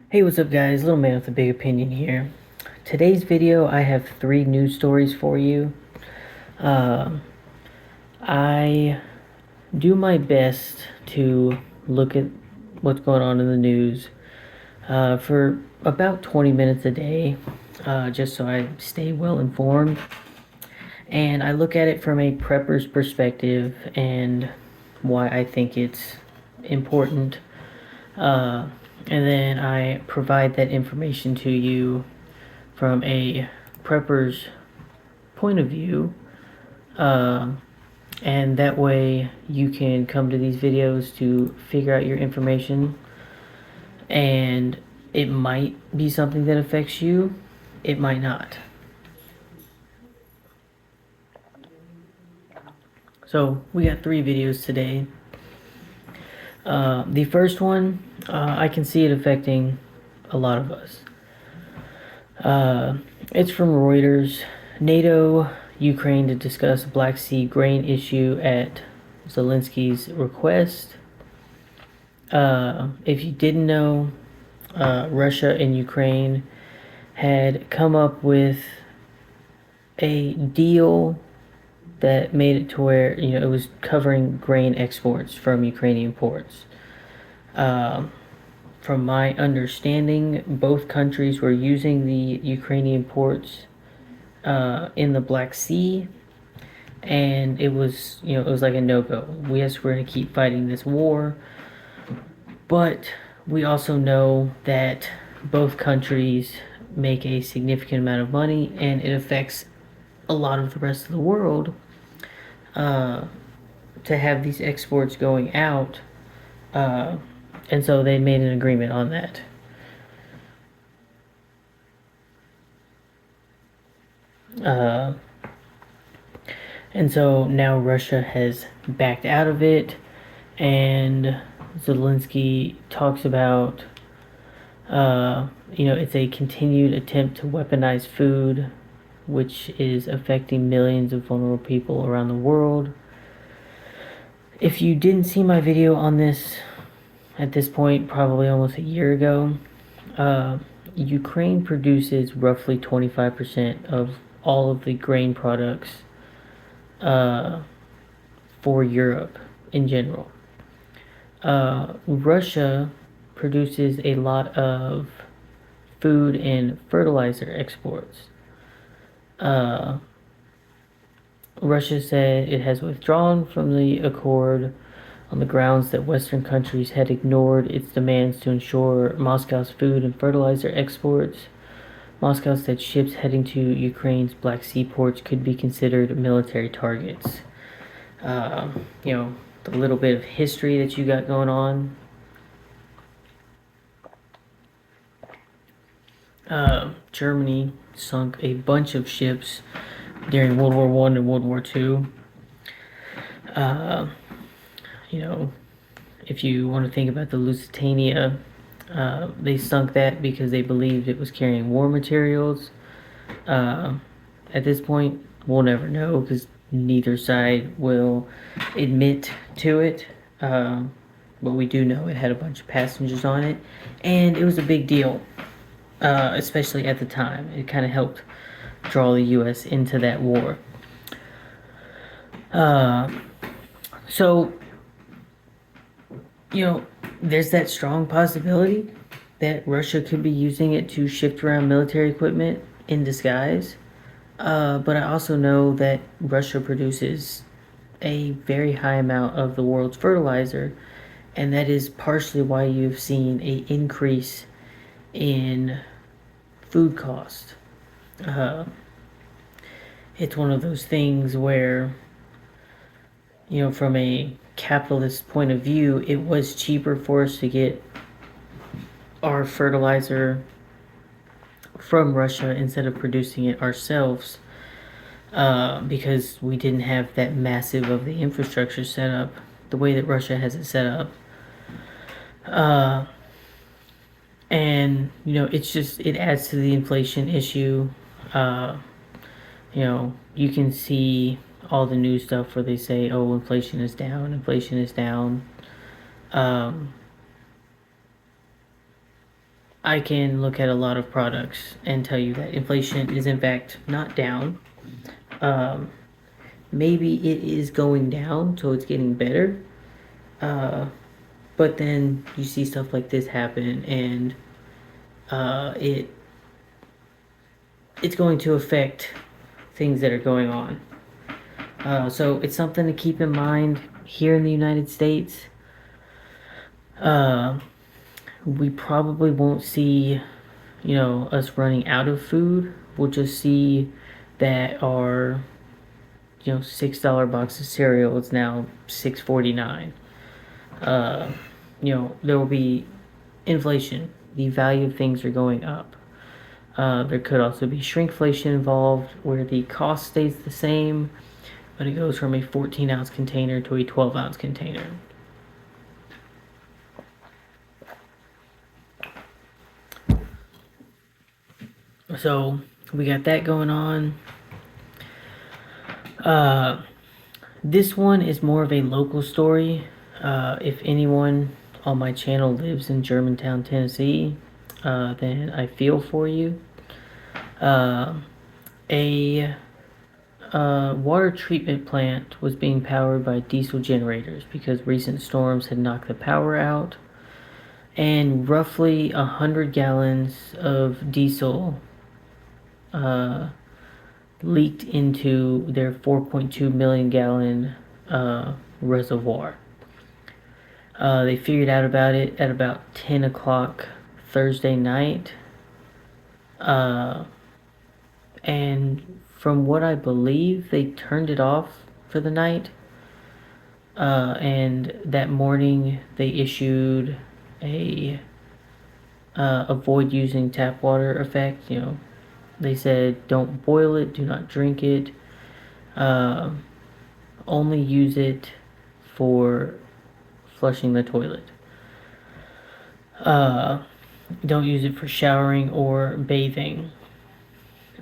Hey, what's up guys? Little man with a big opinion here. Today's video, I have 3 news stories for you. Um, I do my best to look at what's going on in the news for about 20 minutes a day, just so I stay well informed. And I look at it from a prepper's perspective and why I think it's important. Uh, and then I provide that information to you from a prepper's point of view, uh, and that way you can come to these videos to figure out your information, and it might be something that affects you, it might not. So we got 3 videos today. The first one, I can see it affecting a lot of us. It's from Reuters. NATO, Ukraine to discuss Black Sea grain issue at Zelensky's request. If you didn't know, Russia and Ukraine had come up with a deal that made it to where, it was covering grain exports from Ukrainian ports. From my understanding, both countries were using the Ukrainian ports in the Black Sea, and it was like a no-go. Yes, we're going to keep fighting this war, but we also know that both countries make a significant amount of money, and it affects a lot of the rest of the world to have these exports going out, and so they made an agreement on that. And so now Russia has backed out of it, and Zelensky talks about, it's a continued attempt to weaponize food, which is affecting millions of vulnerable people around the world. If you didn't see my video on this at this point, probably almost a year ago, Ukraine produces roughly 25% of all of the grain products for Europe in general. Russia produces a lot of food and fertilizer exports. Russia said it has withdrawn from the accord on the grounds that Western countries had ignored its demands to ensure Moscow's food and fertilizer exports. Moscow said ships heading to Ukraine's Black Sea ports could be considered military targets. The little bit of history that you got going on. Germany sunk a bunch of ships during World War One and World War Two. If you want to think about the Lusitania, they sunk that because they believed it was carrying war materials. At this point, we'll never know because neither side will admit to it. But we do know it had a bunch of passengers on it, and it was a big deal, especially at the time. It kind of helped draw the U.S. into that war. So, there's that strong possibility that Russia could be using it to shift around military equipment in disguise. But I also know that Russia produces a very high amount of the world's fertilizer, and that is partially why you've seen an increase in food cost. It's one of those things where, from a capitalist point of view, it was cheaper for us to get our fertilizer from Russia instead of producing it ourselves, because we didn't have that massive of the infrastructure set up the way that Russia has it set up. And it adds to the inflation issue. You can see all the news stuff where they say, oh, inflation is down, inflation is down. I can look at a lot of products and tell you that inflation is in fact not down. Um, Maybe it is going down, so it's getting better. But then you see stuff like this happen, and it's going to affect things that are going on. So it's something to keep in mind here in the United States. Uh, we probably won't see, us running out of food. We'll just see that our, $6 box of cereal is now $6.49. There will be inflation. The value of things are going up. There could also be shrinkflation involved, where the cost stays the same, but it goes from a 14-ounce container to a 12-ounce container. So we got that going on. This one is more of a local story. If anyone on my channel lives in Germantown, Tennessee, then I feel for you. A water treatment plant was being powered by diesel generators because recent storms had knocked the power out, and roughly 100 gallons of diesel leaked into their 4.2 million gallon reservoir. They figured out about it at about 10 o'clock Thursday night. And from what I believe, they turned it off for the night. And that morning, they issued a avoid using tap water effect. They said don't boil it, do not drink it, only use it for flushing the toilet. Don't use it for showering or bathing.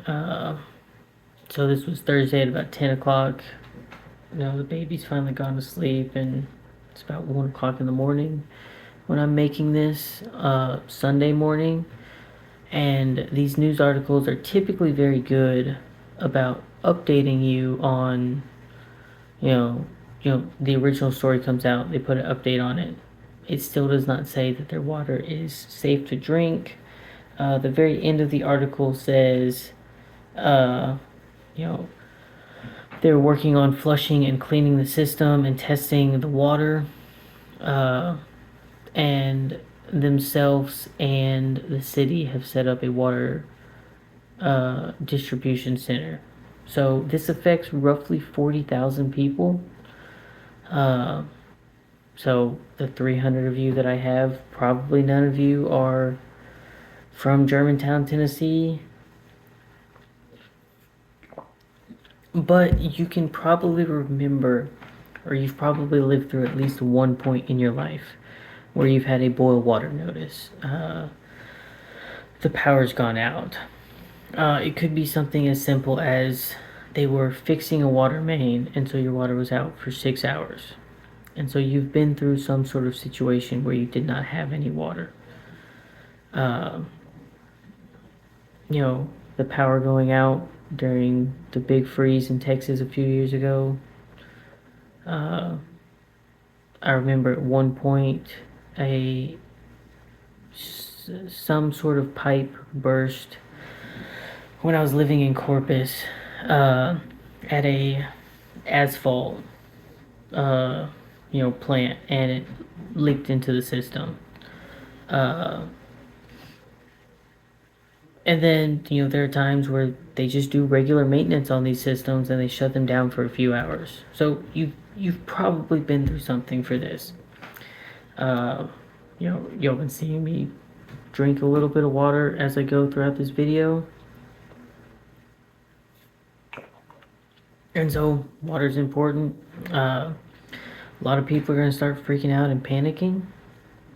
So this was Thursday at about 10 o'clock. The baby's finally gone to sleep, and it's about 1 o'clock in the morning when I'm making this Sunday morning. And these news articles are typically very good about updating you on, the original story comes out, they put an update on it. It still does not say that their water is safe to drink. The very end of the article says, they're working on flushing and cleaning the system and testing the water. And themselves and the city have set up a water distribution center. So this affects roughly 40,000 people. So the 300 of you that I have, probably none of you are from Germantown, Tennessee. But you can probably remember, or you've probably lived through at least one point in your life where you've had a boil water notice. The power's gone out. It could be something as simple as they were fixing a water main, and so your water was out for 6 hours. And so you've been through some sort of situation where you did not have any water. The power going out during the big freeze in Texas a few years ago. I remember at one point some sort of pipe burst when I was living in Corpus at a asphalt plant, and it leaked into the system. And then, there are times where they just do regular maintenance on these systems and they shut them down for a few hours. So you've probably been through something for this. Y'all been seeing me drink a little bit of water as I go throughout this video. And so water's important. A lot of people are going to start freaking out and panicking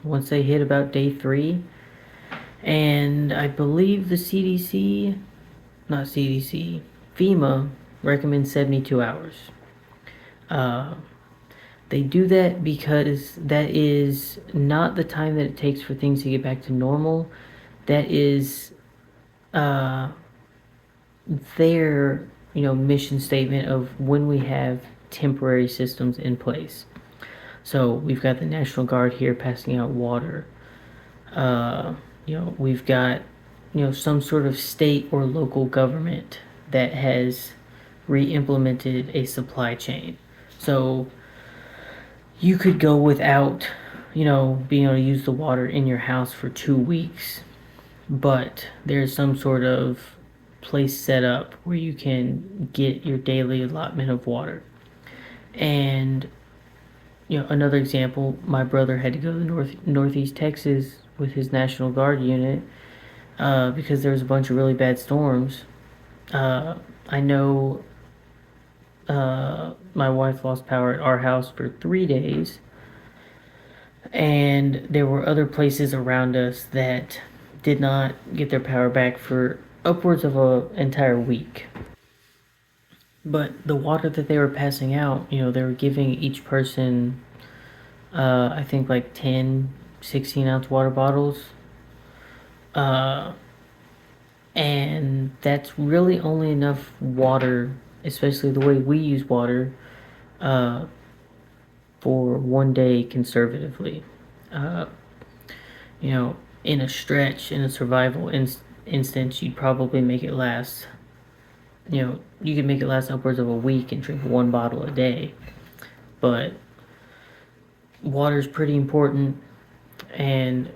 once they hit about day 3. And I believe the FEMA recommends 72 hours. They do that because that is not the time that it takes for things to get back to normal. that is their mission statement of when we have temporary systems in place. So we've got the National Guard here passing out water. We've got some sort of state or local government that has re-implemented a supply chain. So you could go without being able to use the water in your house for 2 weeks, but there's some sort of place set up where you can get your daily allotment of water. And another example, my brother had to go to northeast Texas with his National Guard unit because there was a bunch of really bad storms. I know my wife lost power at our house for 3 days, and there were other places around us that did not get their power back for upwards of an entire week. But the water that they were passing out, they were giving each person, I think like 10, 16-ounce water bottles. And that's really only enough water, especially the way we use water, for one day conservatively. In a stretch, in a survival instance, you'd probably make it last. You could make it last upwards of a week and drink one bottle a day. But water's pretty important, and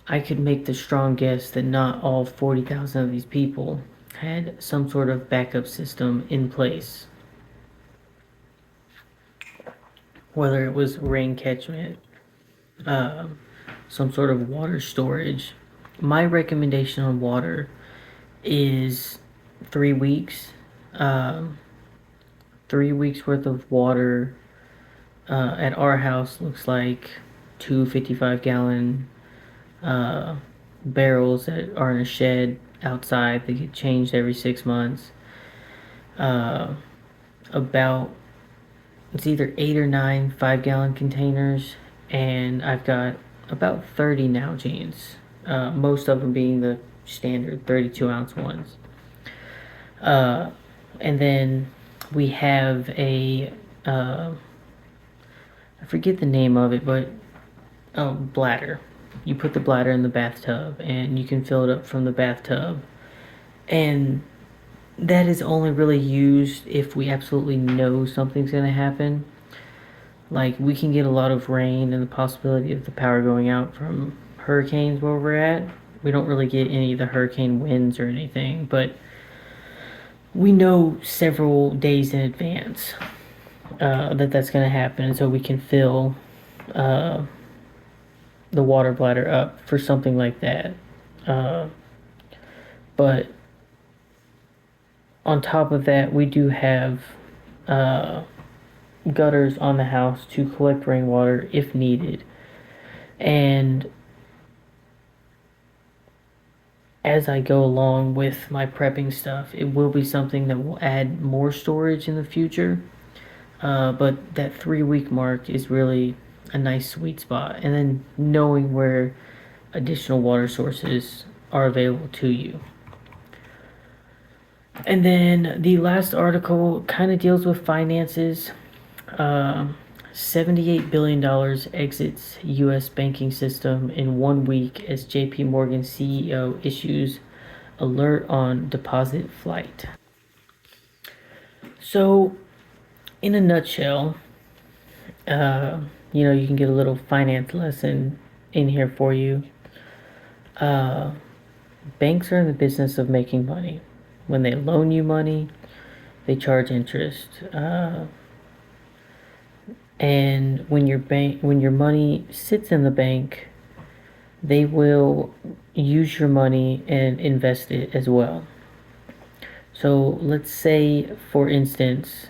I could make the strong guess that not all 40,000 of these people had some sort of backup system in place. Whether it was rain catchment, some sort of water storage. My recommendation on water is 3 weeks. 3 weeks worth of water at our house looks like 2 55-gallon barrels that are in a shed outside. They get changed every 6 months. It's either 8 or 9 5-gallon containers, and I've got about 30 Nalgene's, most of them being the standard 32-ounce ones. And then we have I forget the name of it, but bladder. You put the bladder in the bathtub, and you can fill it up from the bathtub. And that is only really used if we absolutely know something's going to happen. Like, we can get a lot of rain and the possibility of the power going out from hurricanes where we're at. We don't really get any of the hurricane winds or anything, but we know several days in advance that's going to happen, and so we can fill the water bladder up for something like that. But on top of that, we do have gutters on the house to collect rainwater if needed. And as I go along with my prepping stuff, it will be something that will add more storage in the future. But that 3-week mark is really a nice sweet spot. And then knowing where additional water sources are available to you. And then the last article kind of deals with finances. $78 billion exits U.S. banking system in 1 week as J.P. Morgan CEO issues alert on deposit flight. So, in a nutshell, you can get a little finance lesson in here for you. Banks are in the business of making money. When they loan you money, they charge interest. And when your money sits in the bank, they will use your money and invest it as well. So let's say, for instance,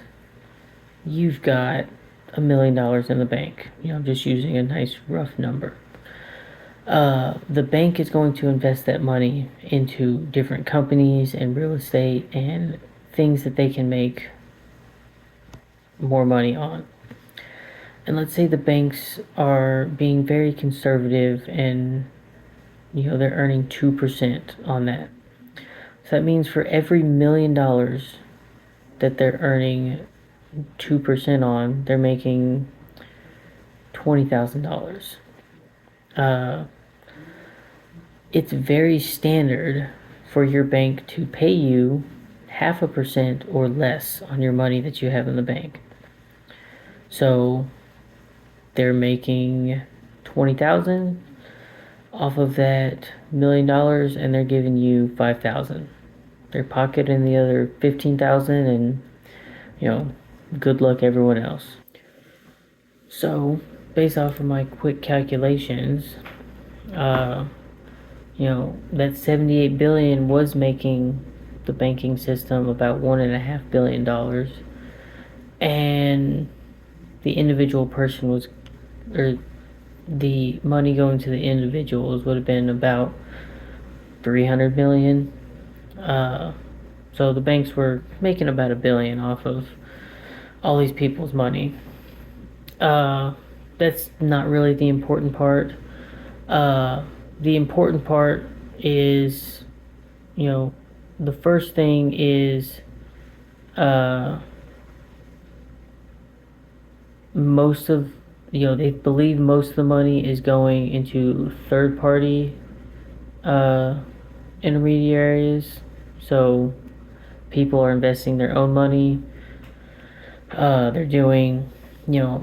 you've got $1 million in the bank. I'm just using a nice rough number. The bank is going to invest that money into different companies and real estate and things that they can make more money on. And let's say the banks are being very conservative and they're earning 2% on that. So that means for every $1 million that they're earning 2% on, they're making $20,000. It's very standard for your bank to pay you 0.5% or less on your money that you have in the bank. So they're making 20,000 off of that $1 million, and they're giving you 5,000. They're pocketing the other 15,000, and good luck everyone else. So, based off of my quick calculations, uh, that 78 billion was making the banking system about $1.5 billion, and the individual person was, or the money going to the individuals would have been about 300 million. So the banks were making about $1 billion off of all these people's money. That's not really the important part. The important part is, the first thing is, most of, they believe most of the money is going into third party intermediaries. So people are investing their own money. They're doing,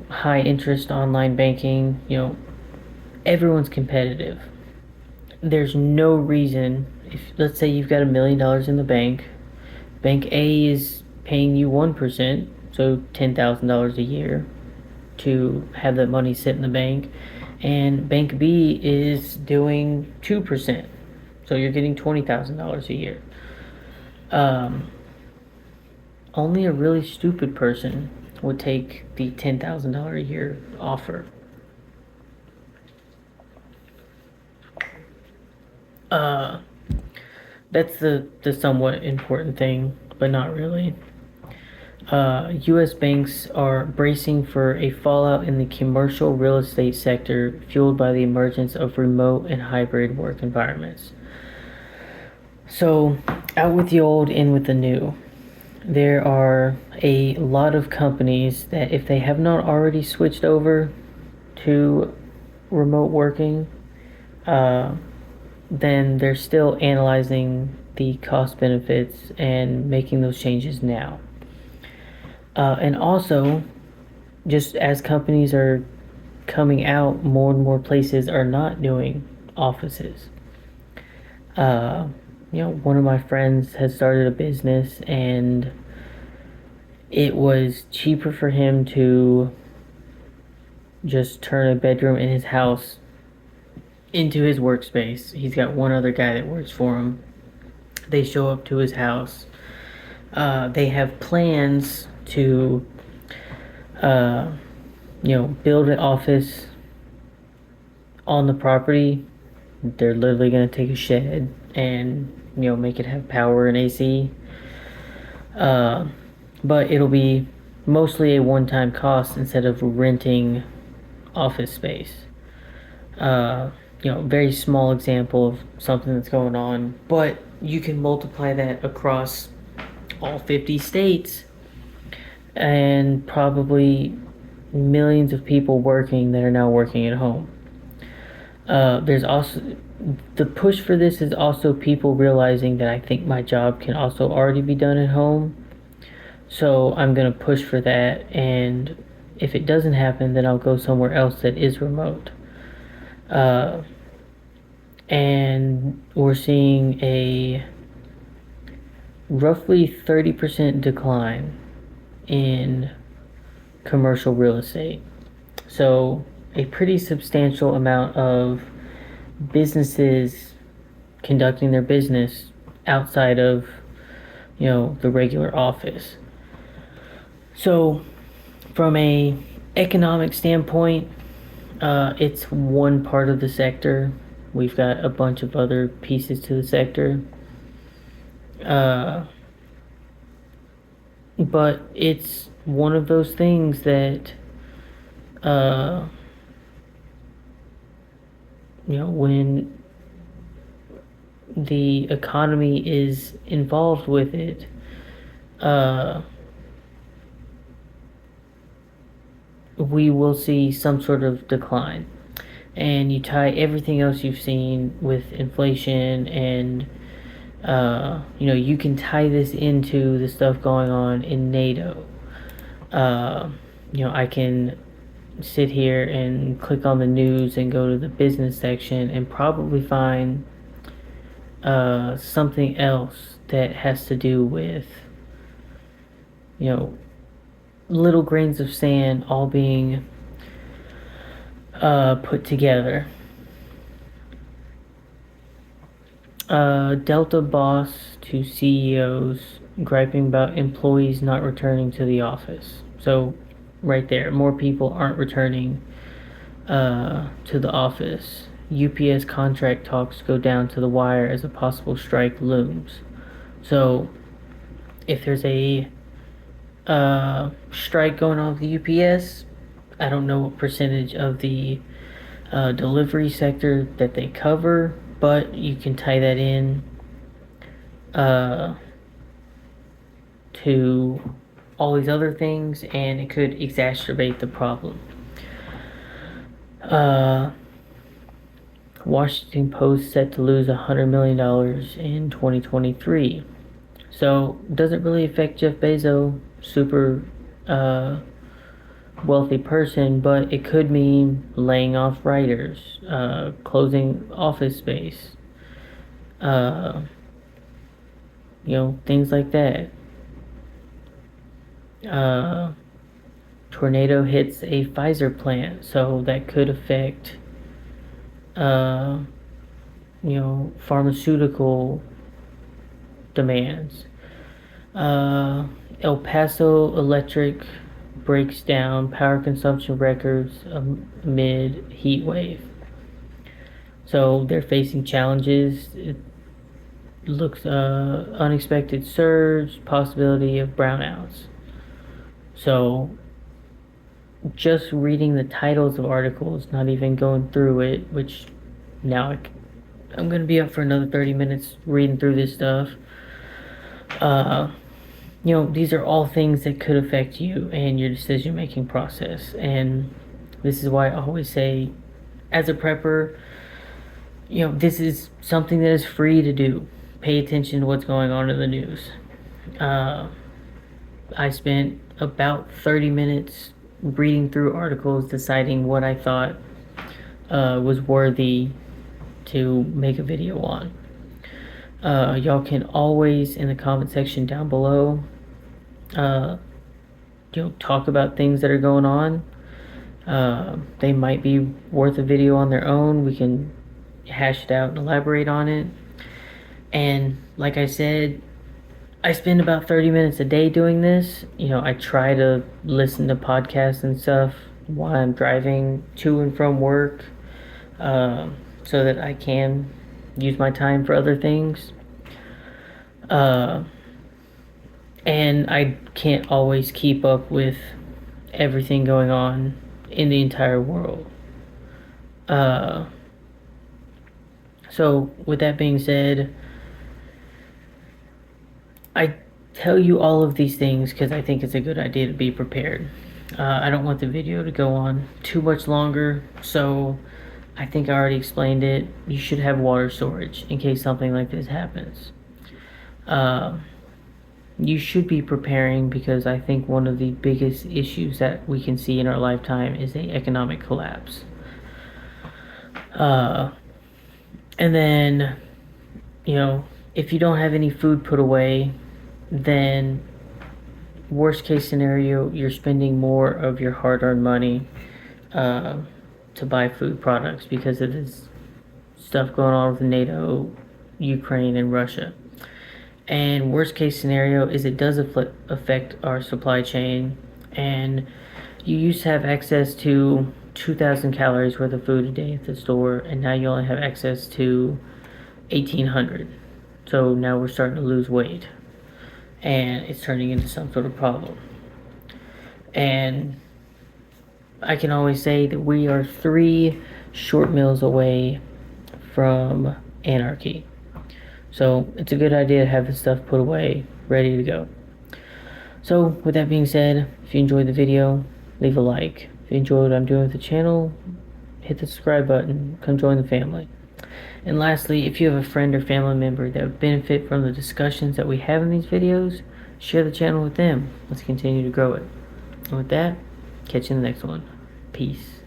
high interest online banking. Everyone's competitive. There's no reason, if let's say you've got $1 million in the bank, bank A is paying you 1%, so $10,000 a year to have that money sit in the bank, and bank B is doing 2%, so you're getting $20,000 a year. Only a really stupid person would take the $10,000 a year offer. That's the somewhat important thing, but not really. U.S. banks are bracing for a fallout in the commercial real estate sector fueled by the emergence of remote and hybrid work environments. So, out with the old, in with the new. There are a lot of companies that, if they have not already switched over to remote working, then they're still analyzing the cost benefits and making those changes now. And also, just as companies are coming out, more and more places are not doing offices. One of my friends has started a business, and it was cheaper for him to just turn a bedroom in his house into his workspace. He's got one other guy that works for him. They show up to his house. They have plans to, build an office on the property. They're literally going to take a shed and, make it have power and AC. But it'll be mostly a one-time cost instead of renting office space. Very small example of something that's going on, but you can multiply that across all 50 states and probably millions of people working that are now working at home. There's also the push for this is also people realizing that I think my job can also already be done at home. So I'm going to push for that, and if it doesn't happen, then I'll go somewhere else that is remote. And we're seeing a roughly 30% decline in commercial real estate. So a pretty substantial amount of businesses conducting their business outside of, the regular office. So from a economic standpoint, it's one part of the sector. We've got a bunch of other pieces to the sector. But it's one of those things that uh, when the economy is involved with it, uh, we will see some sort of decline. And you tie everything else you've seen with inflation and you can tie this into the stuff going on in NATO. Uh, I can sit here and click on the news and go to the business section and probably find something else that has to do with, you know, little grains of sand all being put together. Delta boss to CEOs griping about employees not returning to the office. So, right there, more people aren't returning to the office. UPS contract talks go down to the wire as a possible strike looms. So, if there's a strike going on with the UPS, I don't know what percentage of the delivery sector that they cover, but you can tie that in uh, to all these other things, and it could exacerbate the problem. Washington Post set to lose $100 million in 2023. So, doesn't really affect Jeff Bezos, super wealthy person, but it could mean laying off writers, closing office space, uh, things like that. Tornado hits a Pfizer plant, so that could affect, uh, pharmaceutical demands. El Paso Electric breaks down power consumption records amid heat wave. So they're facing challenges. It looks unexpected surge, possibility of brownouts. So just reading the titles of articles, not even going through it, which now I'm going to be up for another 30 minutes reading through this stuff. These are all things that could affect you and your decision making process. And this is why I always say, as a prepper, this is something that is free to do. Pay attention to what's going on in the news. I spent about 30 minutes reading through articles, deciding what I thought was worthy to make a video on. Y'all can always, in the comment section down below, talk about things that are going on. They might be worth a video on their own. We can hash it out and elaborate on it. And like I said, I spend about 30 minutes a day doing this. I try to listen to podcasts and stuff while I'm driving to and from work, so that I can use my time for other things. And I can't always keep up with everything going on in the entire world. So with that being said, I tell you all of these things because I think it's a good idea to be prepared. I don't want the video to go on too much longer, so I think I already explained it. You should have water storage in case something like this happens. You should be preparing because I think one of the biggest issues that we can see in our lifetime is the economic collapse. And then, if you don't have any food put away, then worst case scenario, you're spending more of your hard-earned money to buy food products because of this stuff going on with NATO, Ukraine, and Russia. And worst case scenario is it does affect our supply chain, and you used to have access to 2,000 calories worth of food a day at the store, and now you only have access to 1,800. So now we're starting to lose weight, and it's turning into some sort of problem. And I can always say that we are 3 short meals away from anarchy. So it's a good idea to have this stuff put away, ready to go. So with that being said, if you enjoyed the video, leave a like. If you enjoyed what I'm doing with the channel, hit the subscribe button, come join the family. And lastly, if you have a friend or family member that would benefit from the discussions that we have in these videos, share the channel with them. Let's continue to grow it. And with that, catch you in the next one. Peace.